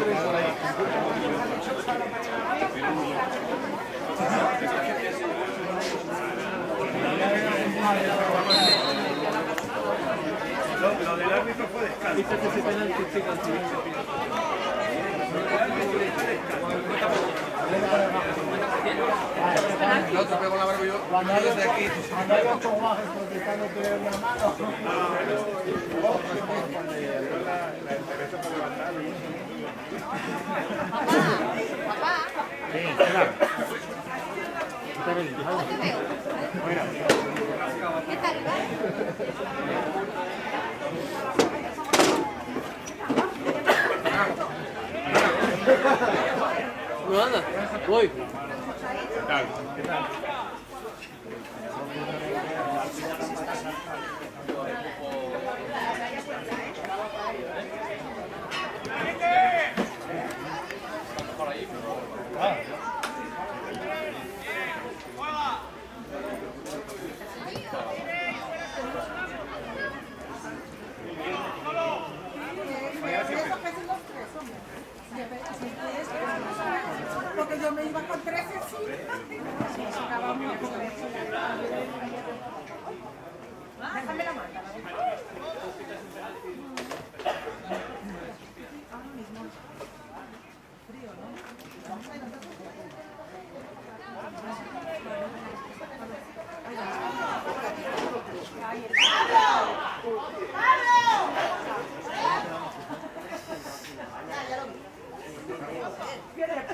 Lo del árbitro fue descanso. No, te pego la barba yo desde aquí. Andaba con Juárez protestando que le una mano. Papá. Sí, claro. ¿Cómo te veo? ¿Qué tal, No anda, voy. ¿Qué tal? ¿Qué tal? Porque yo me iba con 13 sí. Déjame la manta. Frío, ¿no?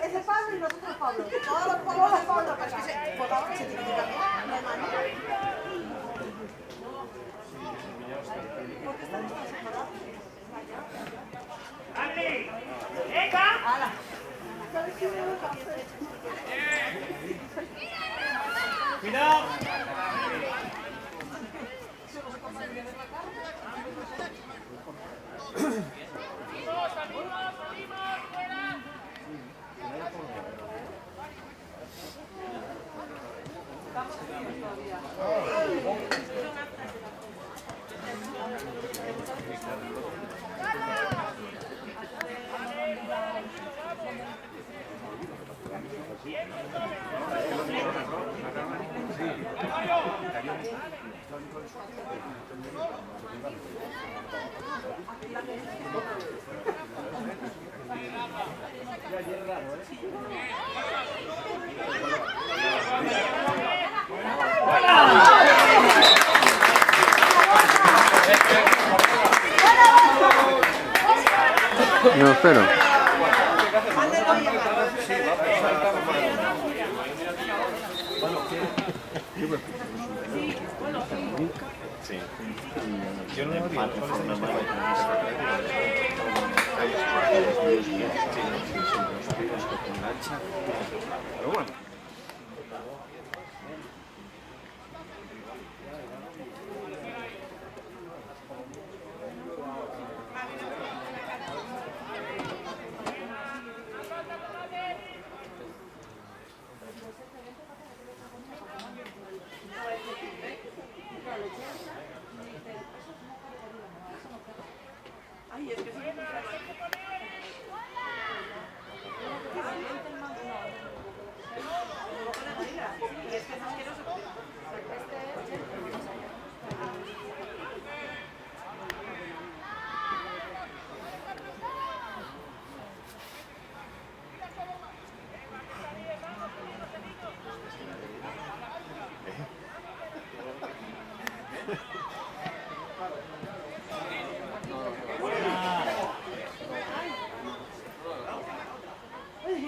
Ese Pablo y nosotros Pablo. Todos los Pablo, pero es que por favor se tiene que cambiar. No hay manera. ¿Por qué están todos separados? ¡Andy! ¡Venga! ¡Hala! ¿Sabes qué me gusta hacer? ¡Cuidado! No, espero. Sí. Yo no me mal, una mala. Pero bueno. Ay, es que sí.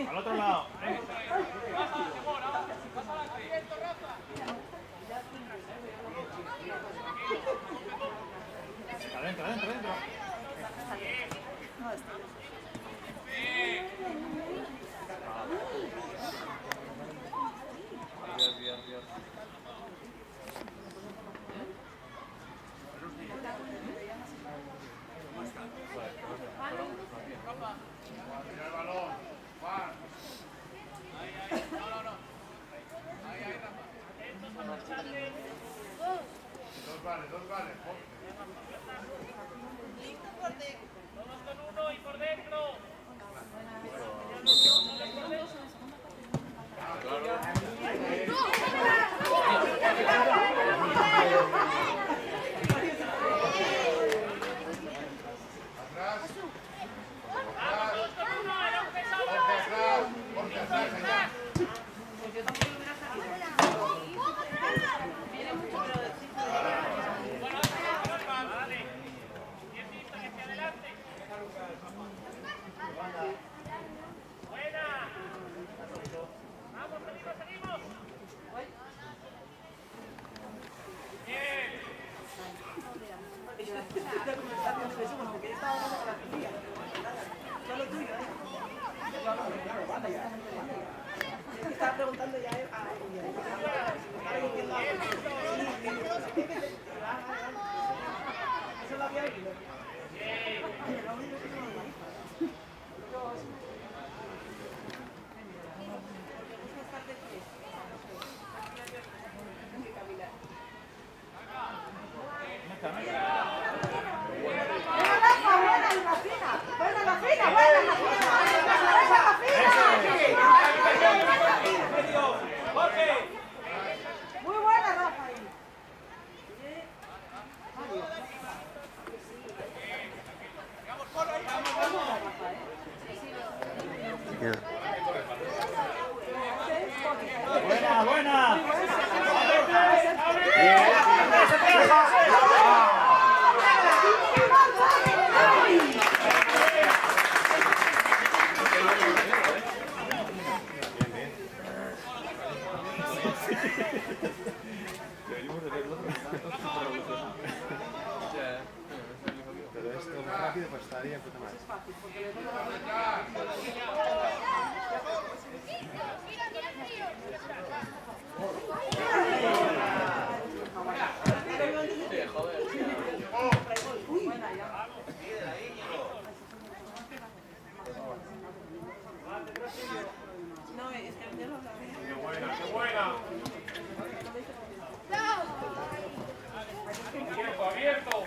Al otro lado. Adentro, adentro, adentro. Dos vale. Listo por dentro. Todos con uno y por dentro. eso, bueno, porque yo estaba hablando con la tía. Solo tuyo, ¿eh? Yo te estaba preguntando ya a ella. Eso lo había oído. Muy buena, Rafa. Buena, buena. Deberíamos de verlo. Pero esto más rápido pues estaría puta madre. No, es que yo no la veo. ¡Qué buena, qué buena! ¡Tiempo abierto!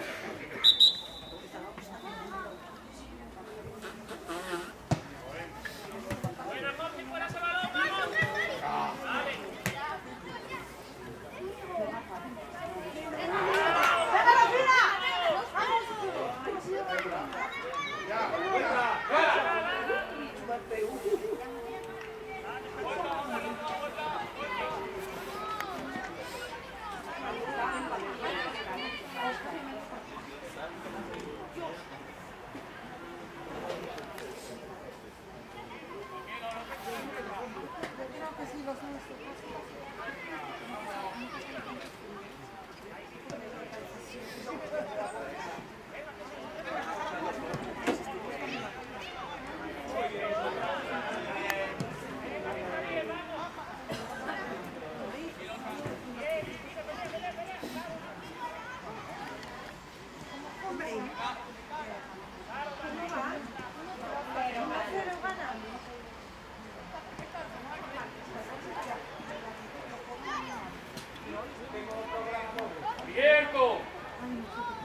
¡Abierto!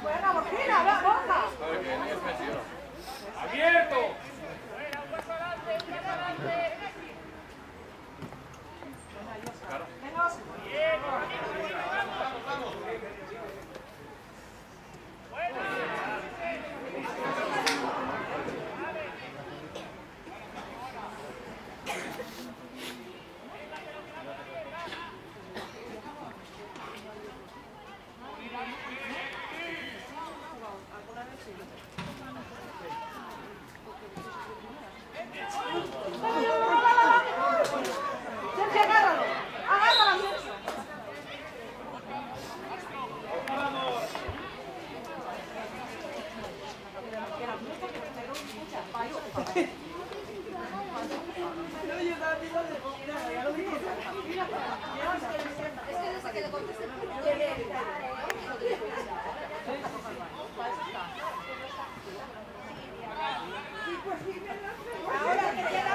Buena, Borjina, va, Borja. ¡Abierto! Sergio, agárralo. Agárralo, Sergio. Yo también lo de Borjina, ya lo dije. Es que desde que le contesté el Ahora que queda,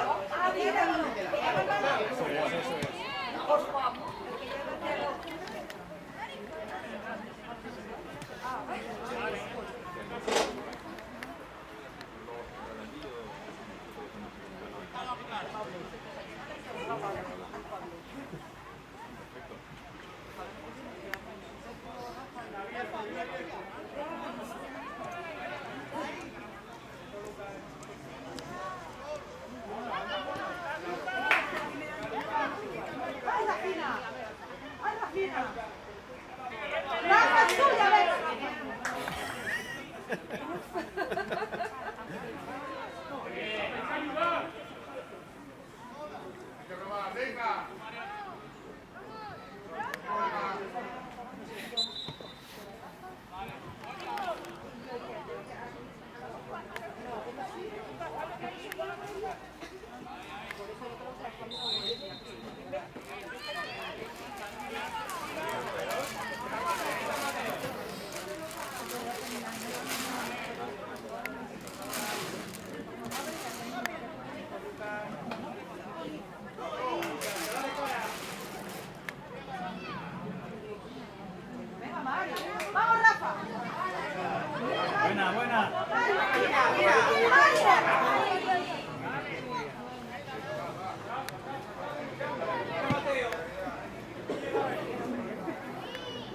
¡ay, la fina! ¡Ay, la fina! ¡Rafa, es tuya, ven! ¡Venga! ¡Vamos, Rafa! Buena, buena.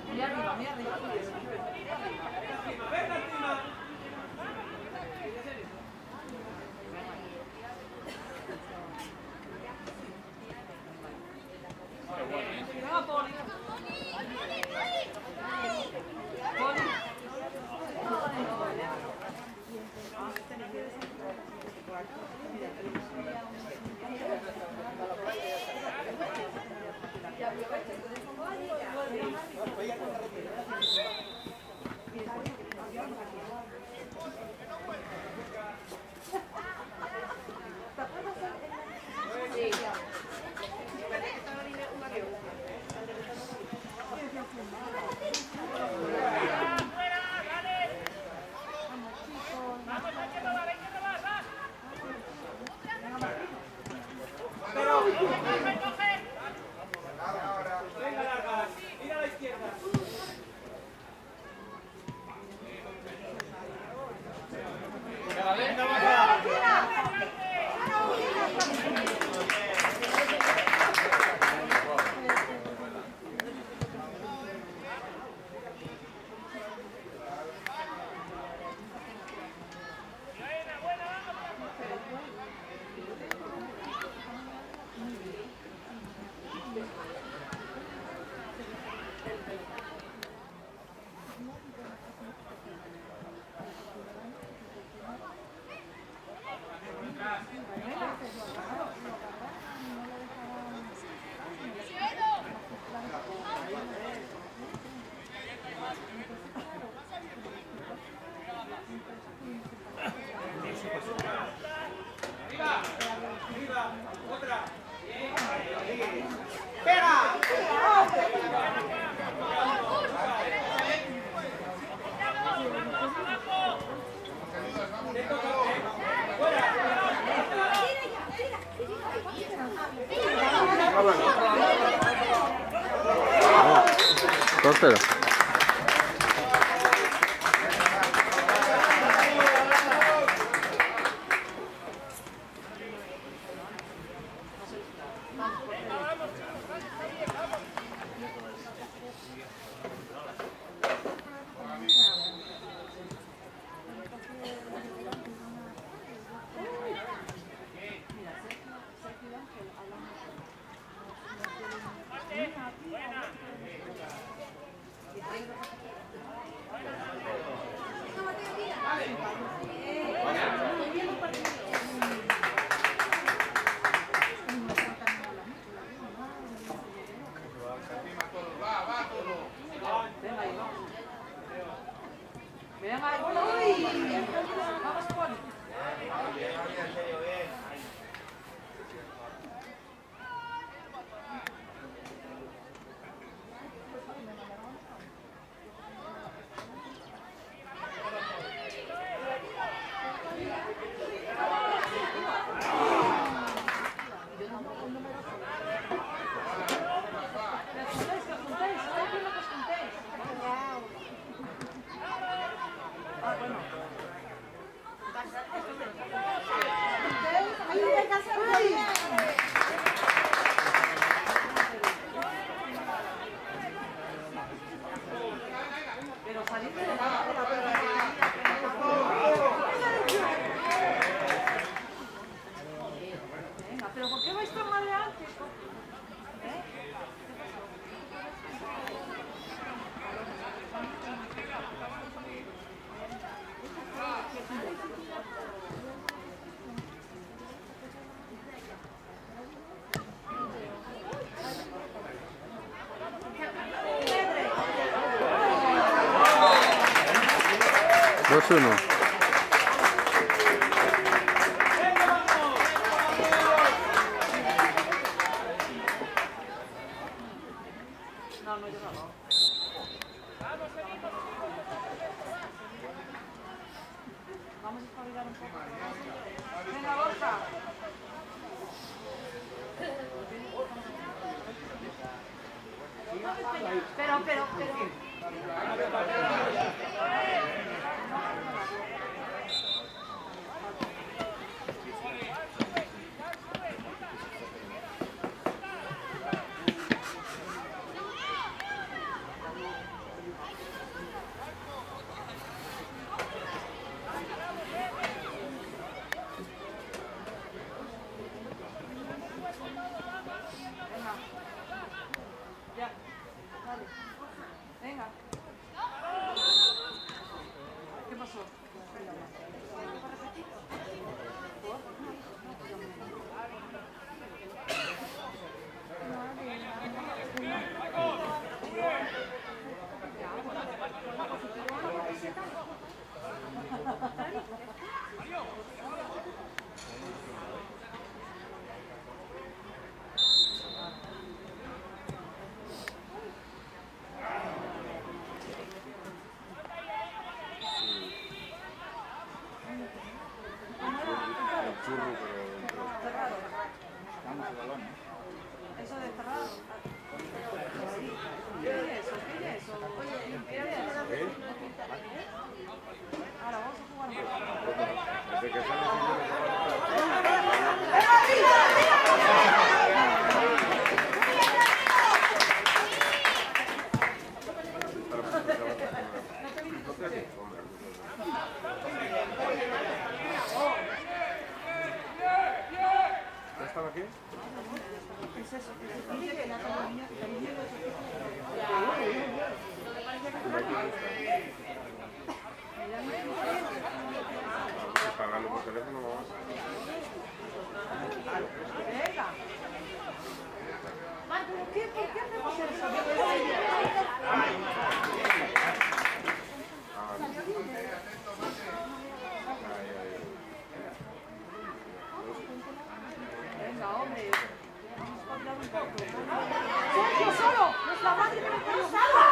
Muy arriba, muy arriba. Venga, Poli. Poli. Cero. Dos uno. Vamos a espabilar un poco. Venga, Borja. Pero. Venga. ¿Qué pasó? Cerrado. Eso de cerrado. ¿Qué es eso? ¿Qué es eso? Ahora vamos a jugar más. Desde que sale ¿ya estaba aquí? ¿Qué es eso? Pagarlo por teléfono, vamos. Venga. ¿Por qué hacemos eso? Venga, hombre. Vamos a hablar un poco. ¡Sergio, solo! ¡Nuestra madre que me quiere solo!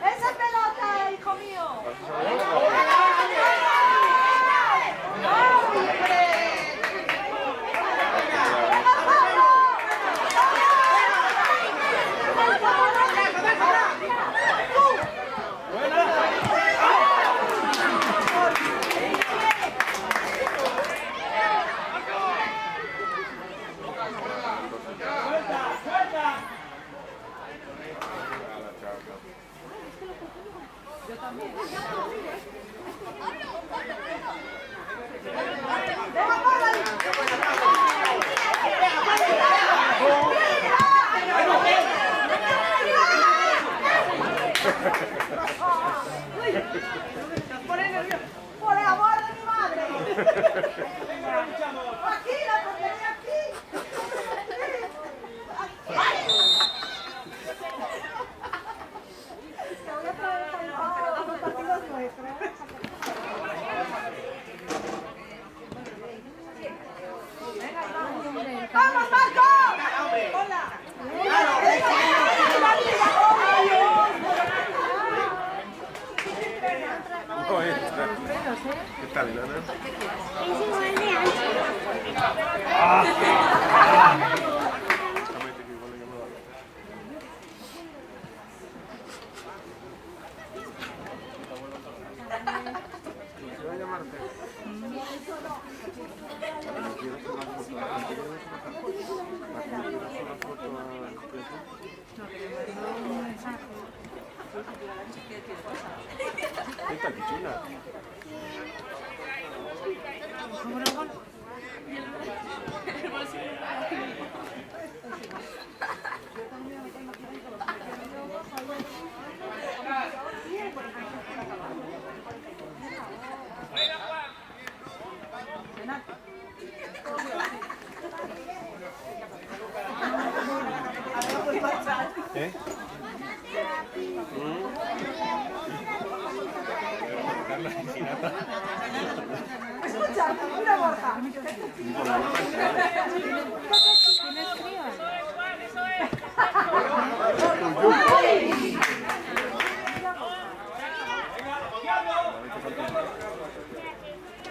¡Esa pelota, hijo mío! Yo también. Por el amor de mi madre. Aquí, la portería aquí. Te voy a traer los partidos nuestros. Venga, vamos. ¡Vamos, Marco! ¡Hola! ¿Qué tal, Elena? ¿Qué va a llamarte? Esta que chula. ¿Eh? Escucha, una Borja.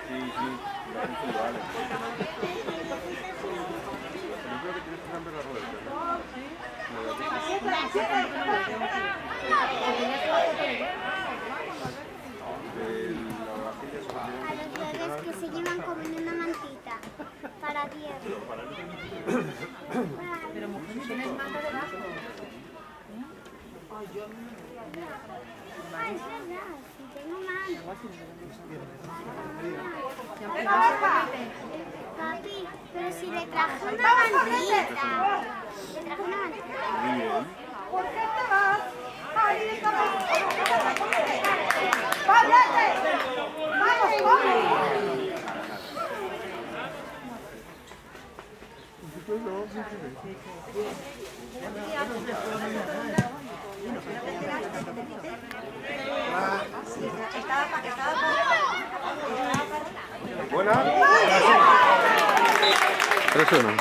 Sí, sí. A los bebés que se llevan como en una mantita para tierra. Pero mujer, ¿no tienes manta debajo? Ah, es verdad, sí tengo manta. Papi, pero si le traje una mantita. Le traje una mantita. ¿Por qué te vas? Ahí estamos. ¡Váyate! ¡Vamos, vamos! Buena. 3-1.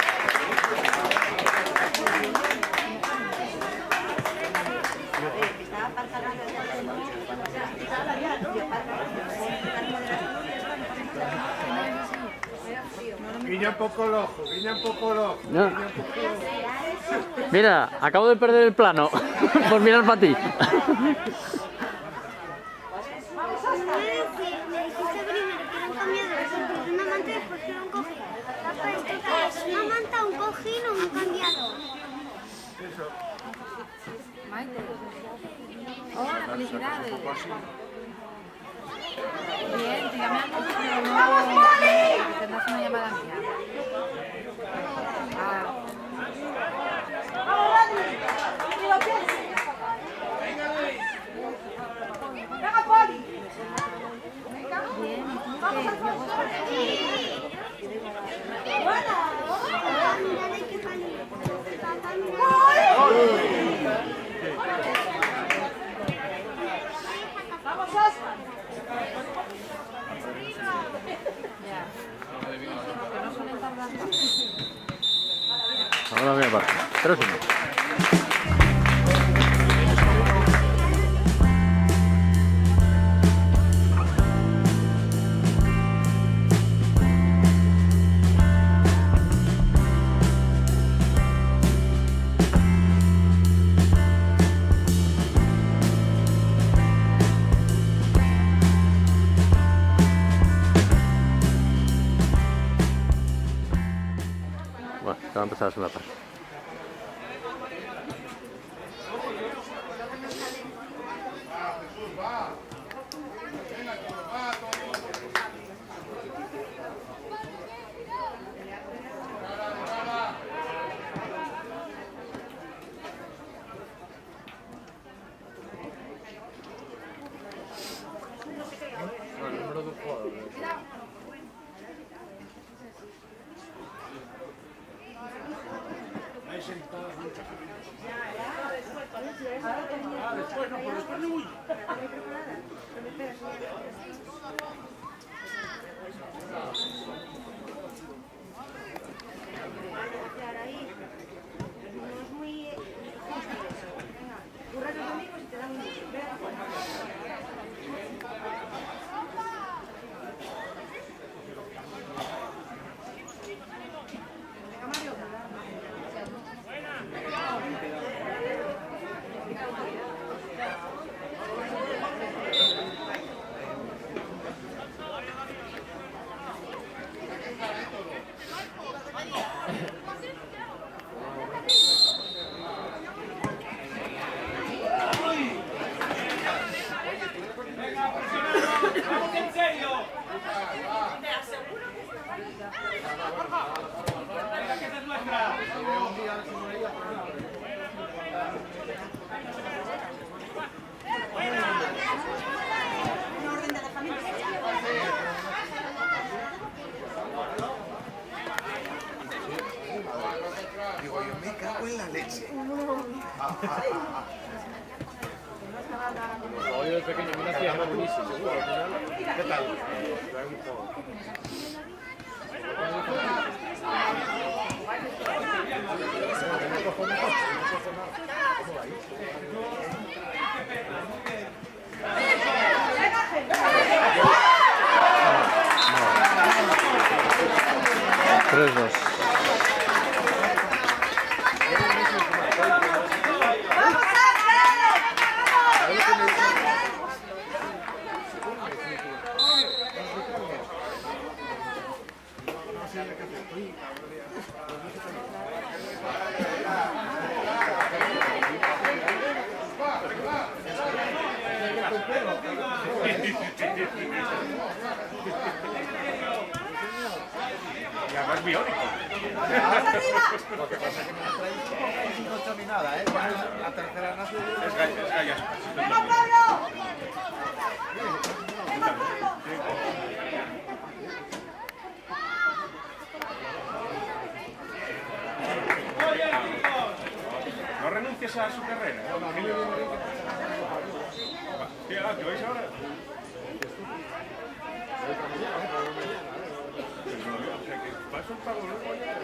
Guiña un poco el ojo, guiña un poco el ojo. Ya. Mira, acabo de perder el plano por mirar para ti. Me dijiste primero que era un cambiador, después una manta y después que era un cojín. Papá, ¿esto qué es? ¿Una manta, un cojín o un cambiador? Maite. Hola, felicidades. Bien, te llamé antes, pero no... Tendrás una llamada mía. ¡Vamos, Dani! ¡Ni lo pienses! ¡Venga, Poli! Bien, ¡Vamos, Alfonso! ¡Buena! Papá, mira de qué salió. Papá, mira. ¡Vamos, Oscar! Ahora voy a parte. 3-1. Bueno, se va a empezar la segunda parte. Digo, yo me cago en la leche. Yo de pequeño me hacía buenísimo. ¿Qué tal? 3-2. Y además biónico. Lo que pasa es que no he hecho ni nada, ¿eh? La tercera nace. Es gallas. ¡Venga, Pablo! ¡Venga, Pablo! No renuncies a su carrera. ¿Qué vais ahora? O sea, que paso el pago luego ya.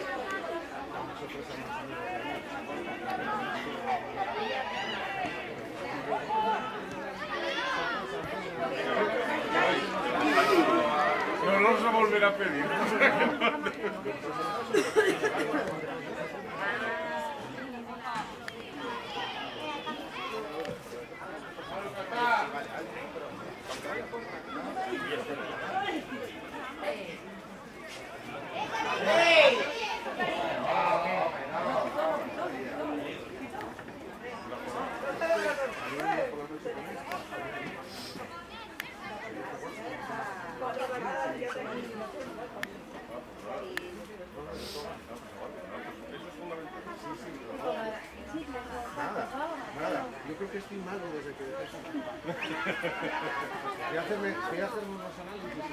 No los va a volver a pedir. Nada, yo creo que estoy mal desde que dejé eso. Voy a hacerme unos análisis y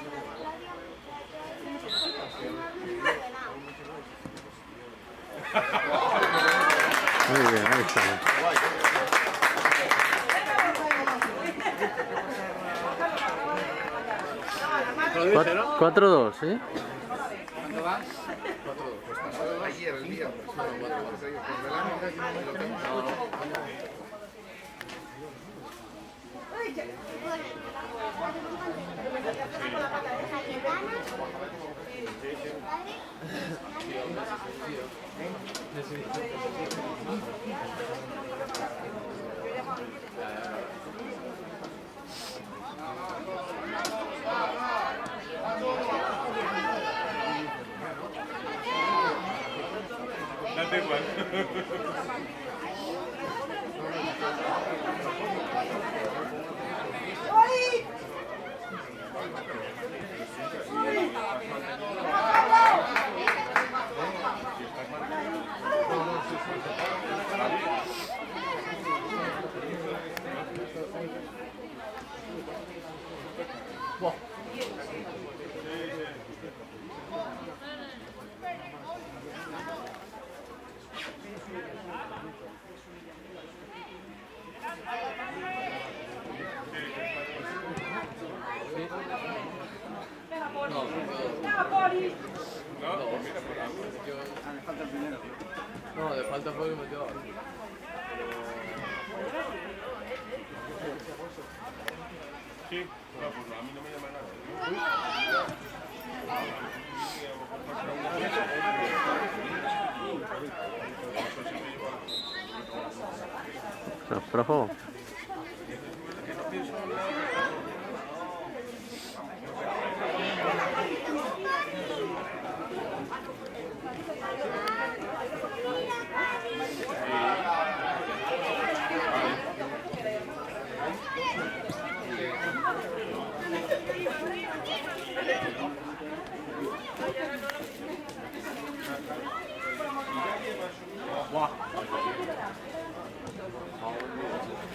Muy bien, ahí está. 4-2, ¿sí? ¿Cuándo vas? 4-2. Pues pasó ayer, el viernes. No, 4-2. Pues Melano y lo tengo. Date igual. No, le falta poco y metió. Sí, no, pues a mí no me llama nada. Profe.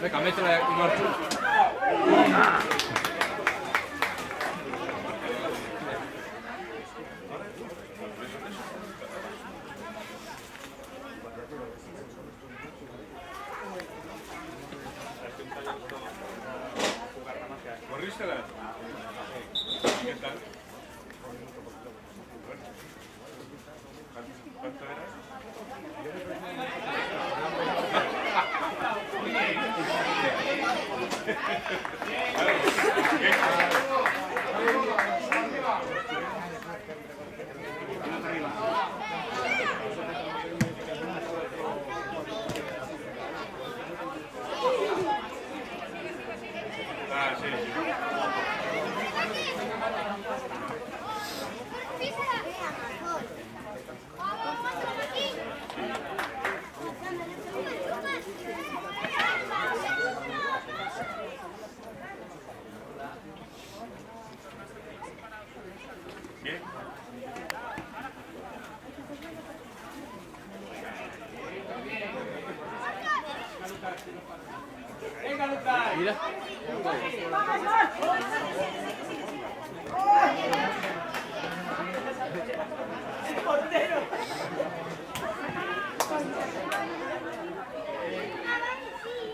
Venga, métela y marcho. ¿Corrístela? ¿Qué tal? ¿Cuánto era?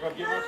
Cualquier cosa.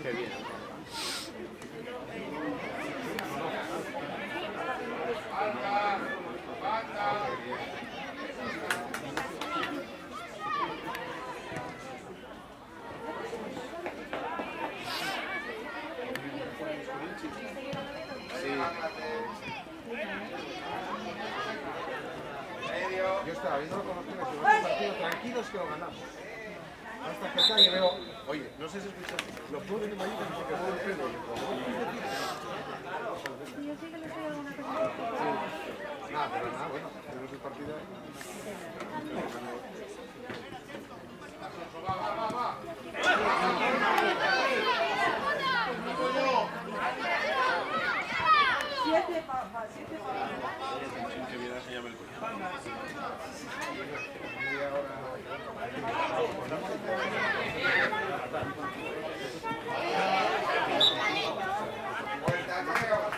Qué bien. Yo estaba viendo con los tres, un partido tranquilos que lo ganamos. Hasta que está y veo, oye, no sé si escuchas, los pueblos de Madrid se quedó el pelo. Yo sí que le estoy alguna cosa. Nada, pero nada, bueno, tenemos el partido ahí. Que viene a enseñarme el coche.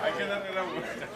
Hay que darle la vuelta.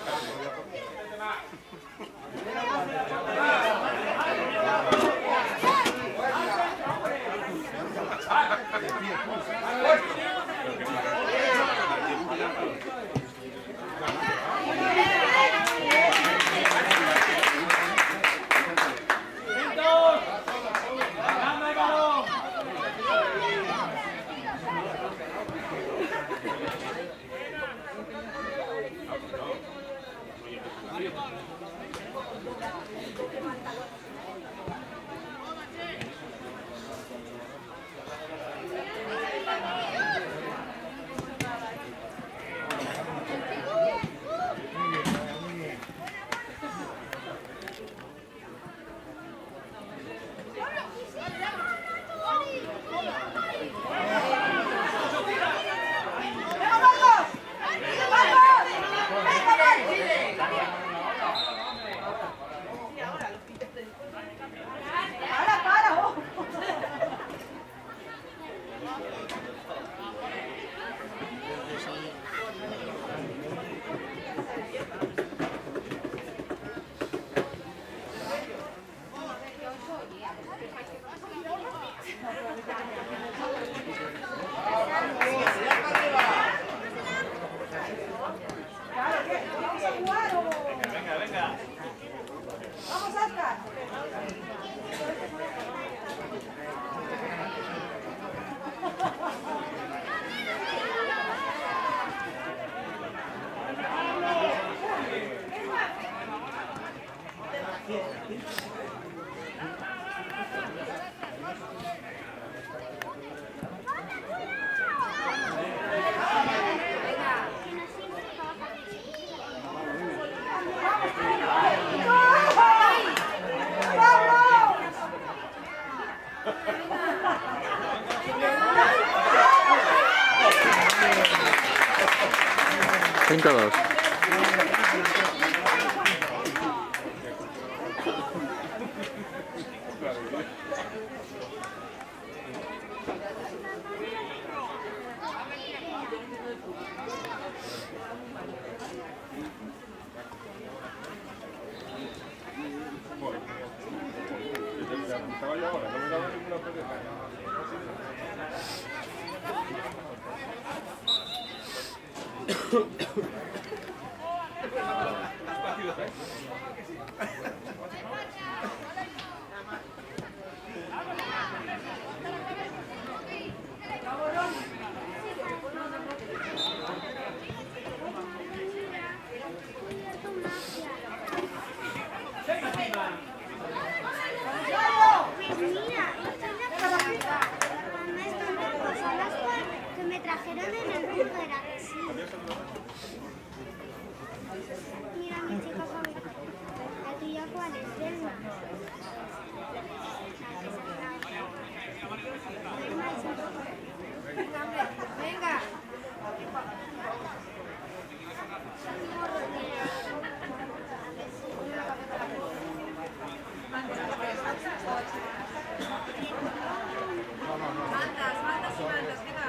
Vamos, Oscar. Cinco dos. Estaba yo ahora, no me daba ninguna pelea. Pues mira, estoy en la casa. Mamá, estas cosas las que me trajeron en el grupo, era que sí. Mira, mi chica favorita. ¿La tuya cuál es? Velma. Velma es un poco. Venga. Mantas y mantas, venga.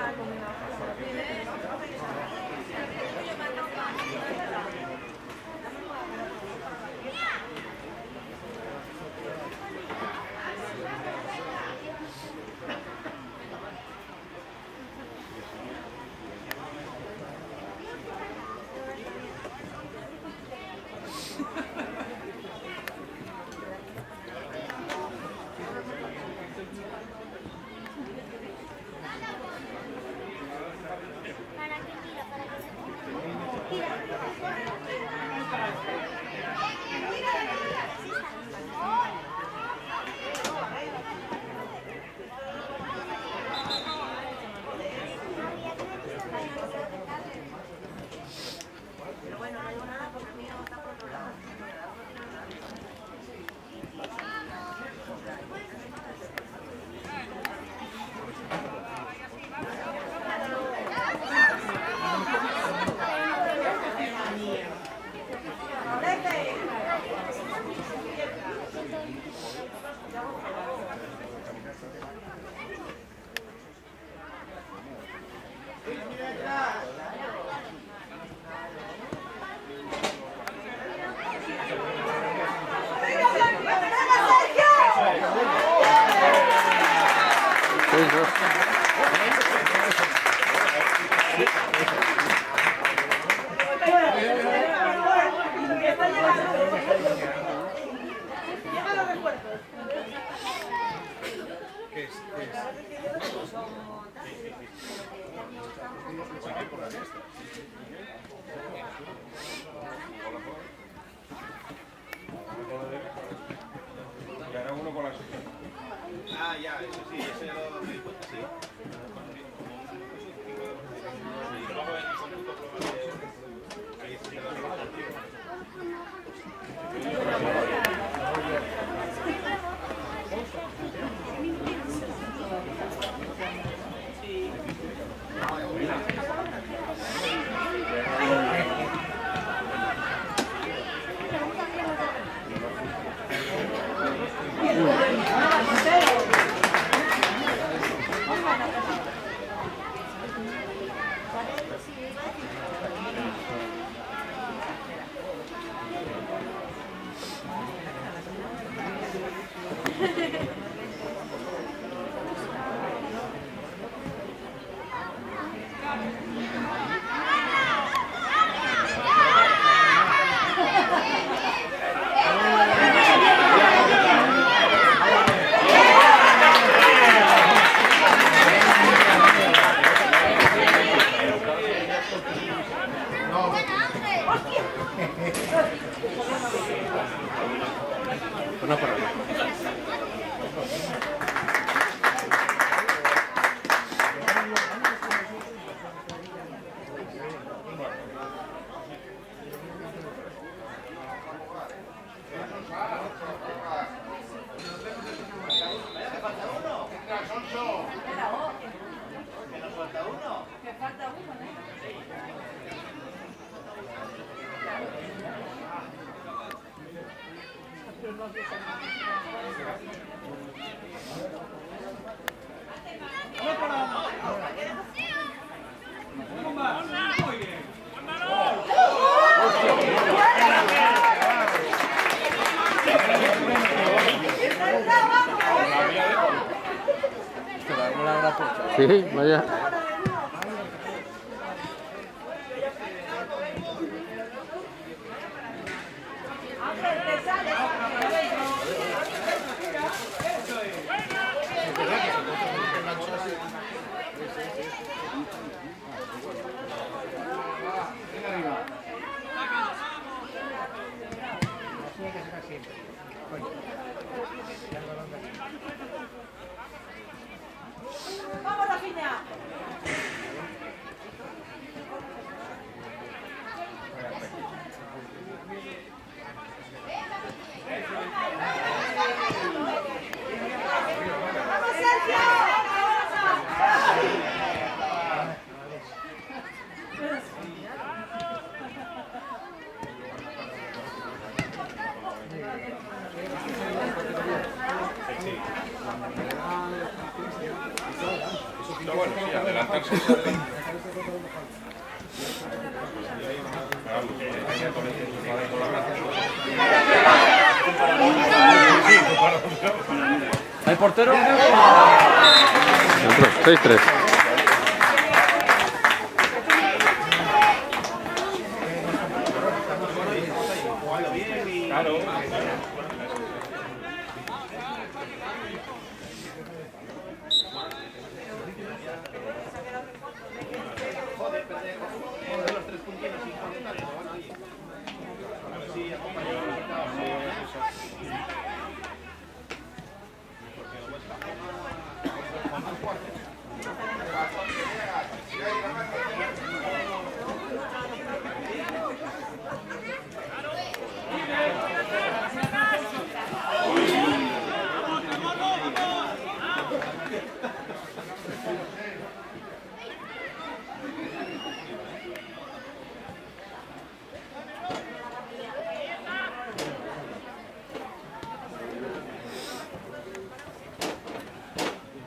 ¿Para qué tira? ¿Para qué tira? Seis dos. Y ahora uno con la Ah, ya, eso sí, ese lo me di cuenta, sí. Ay, Una parada. Sí, vaya. ¡Vamos, Rafinha! ¡Vamos, Sergio! No, bueno, sí, adelantarse. ¿Hay portero? Dentro, 6-3. Claro.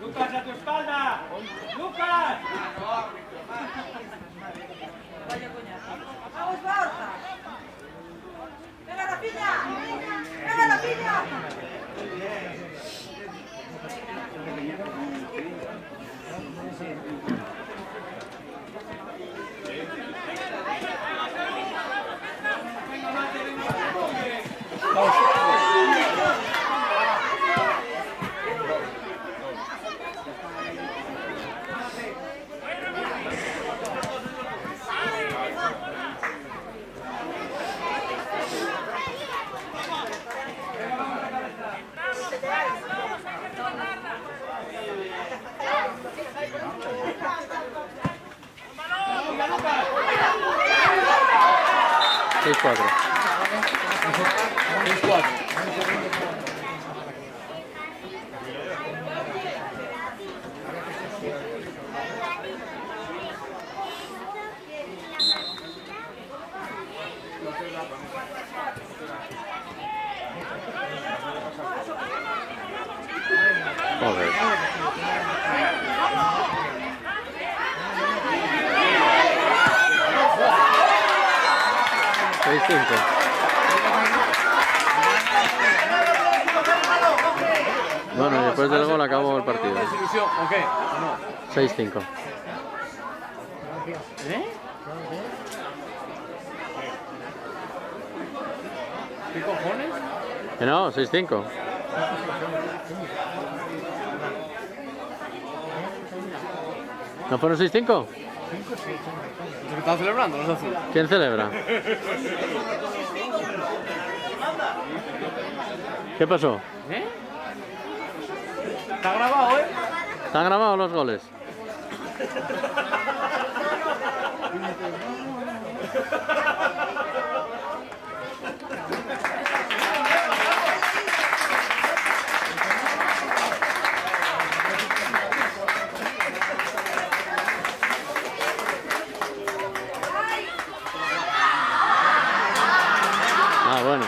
¡Lucas, a tu espalda! ¡Lucas! Vaya coñazo. ¡Vamos, Borja! ¡Venga, Rafinha! ¡Venga, Rafinha! Joder. Bueno, y después del gol acabó el partido. ¿Desilusión o qué? ¿O no? 6-5. ¿Eh? ¿Qué cojones? Que no, 6-5. ¿No fueron 6-5? ¿Qué están celebrando los azules? ¿Quién celebra? ¿Qué pasó? ¿Eh? Está grabado, ¿eh? ¿Están grabados los goles? Ah, bueno.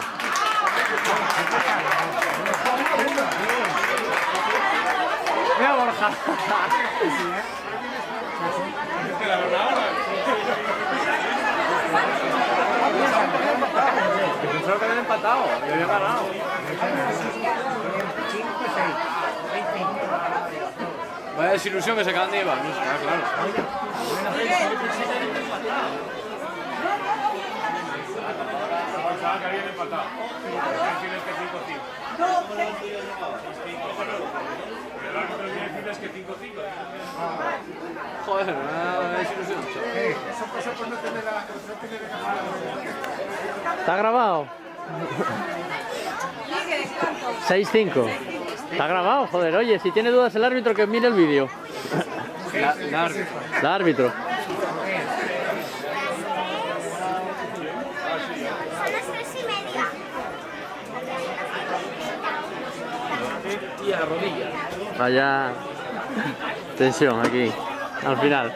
Mira, Borja. Pensaba que habían empatado, que habían ganado. Vaya desilusión que se quedan de IVA, no sé, claro. Pensaba que habían empatado. Tienes que 5-5. El árbitro quiere decirles que 5-5. Joder, una desilusión. Eso pasa por no tener la... ¿Está grabado? 6-5. ¿Está grabado? Joder, oye, si tiene dudas el árbitro que mire el vídeo. El árbitro. El árbitro. Son las 3:30. Vaya tensión aquí, al final.